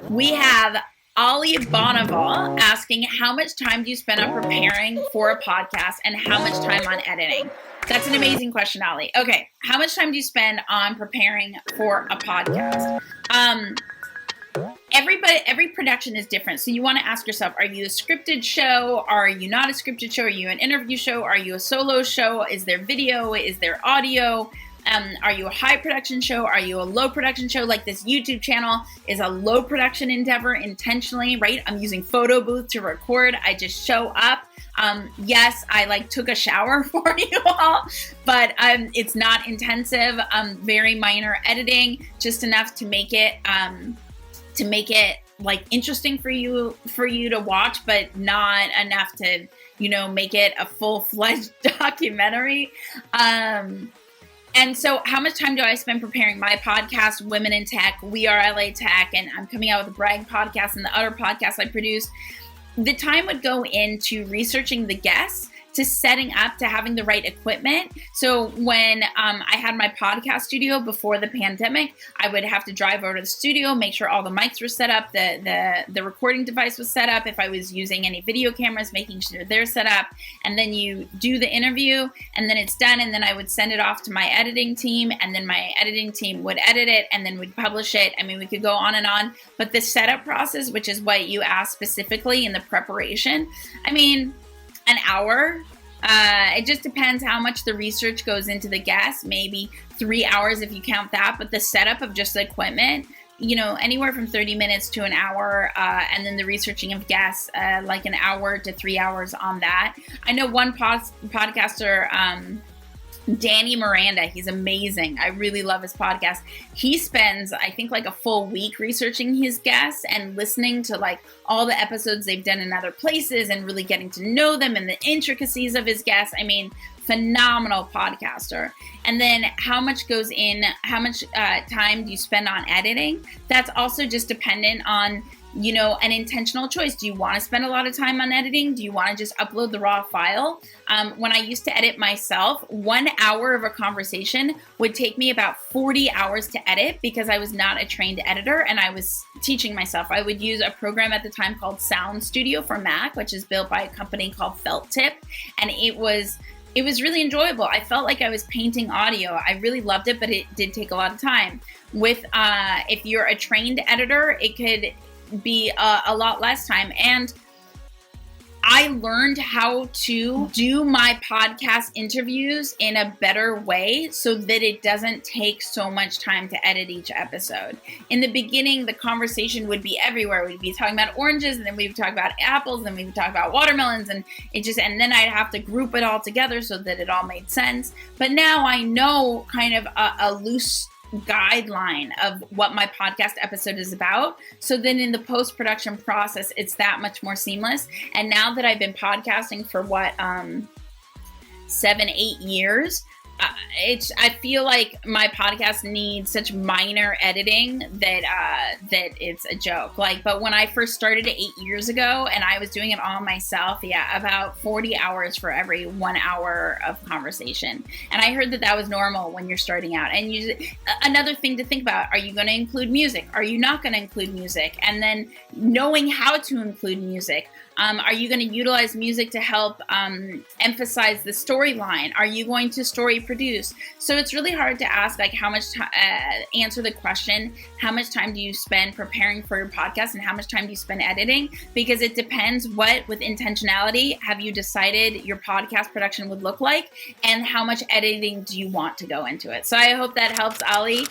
We have Ali Boneval asking, how much time do you spend on preparing for a podcast and how much time on editing? That's an amazing question, Ali. Okay, how much time do you spend on preparing for a podcast? Every production is different. So you want to ask yourself, are you a scripted show? Are you not a scripted show? Are you an interview show? Are you a solo show? Is there video? Is there audio? Are you a high production show? Are you a low production show? Like this YouTube channel is a low production endeavor intentionally, right? I'm using photo booth to record. I just show up. Yes, I took a shower for you all, but it's not intensive. Very minor editing, just enough to make it like interesting for you to watch, but not enough to, make it a full-fledged documentary. And so how much time do I spend preparing my podcast, Women in Tech, WeAreLATech, and I'm coming out with the Brag podcast and the other podcasts I produce? The time would go into researching the guests, to setting up, to having the right equipment. So when I had my podcast studio before the pandemic, I would have to drive over to the studio, make sure all the mics were set up, the recording device was set up. If I was using any video cameras, making sure they're set up. And then you do the interview and then it's done. And then I would send it off to my editing team, and then my editing team would edit it and then we'd publish it. I mean, we could go on and on, but the setup process, which is what you asked specifically in the preparation, I mean, an hour. It just depends how much the research goes into the guests, maybe 3 hours if you count that. But the setup of just the equipment, anywhere from 30 minutes to an hour. And then the researching of guests, like an hour to 3 hours on that. I know one podcaster, Danny Miranda, he's amazing. I really love his podcast. He spends, I think, like a full week researching his guests and listening to all the episodes they've done in other places and really getting to know them and the intricacies of his guests. I mean, phenomenal podcaster. And then how much time do you spend on editing? That's also just dependent on an intentional choice. Do you want to spend a lot of time on editing? Do you want to just upload the raw file? When I used to edit myself, 1 hour of a conversation would take me about 40 hours to edit because I was not a trained editor and I was teaching myself. I would use a program at the time called Sound Studio for Mac, which is built by a company called Felt Tip. And it was really enjoyable. I felt like I was painting audio. I really loved it, but it did take a lot of time. If you're a trained editor, it could be a lot less time. And I learned how to do my podcast interviews in a better way so that it doesn't take so much time to edit each episode. In the beginning, the conversation would be everywhere. We'd be talking about oranges, and then we would talk about apples, and then we would talk about watermelons, and then I'd have to group it all together so that it all made sense. But now I know kind of a loose guideline of what my podcast episode is about. So then in the post-production process, it's that much more seamless. And now that I've been podcasting for 7-8 years, I feel like my podcast needs such minor editing that it's a joke. But when I first started 8 years ago and I was doing it all myself, about 40 hours for every 1 hour of conversation. And I heard that was normal when you're starting out. And another thing to think about, are you going to include music? Are you not going to include music? And then knowing how to include music. Are you going to utilize music to help emphasize the storyline? Are you going to story produce? So it's really hard to ask how much answer the question, how much time do you spend preparing for your podcast and how much time do you spend editing? Because it depends with intentionality have you decided your podcast production would look like, and how much editing do you want to go into it. So I hope that helps, Ali.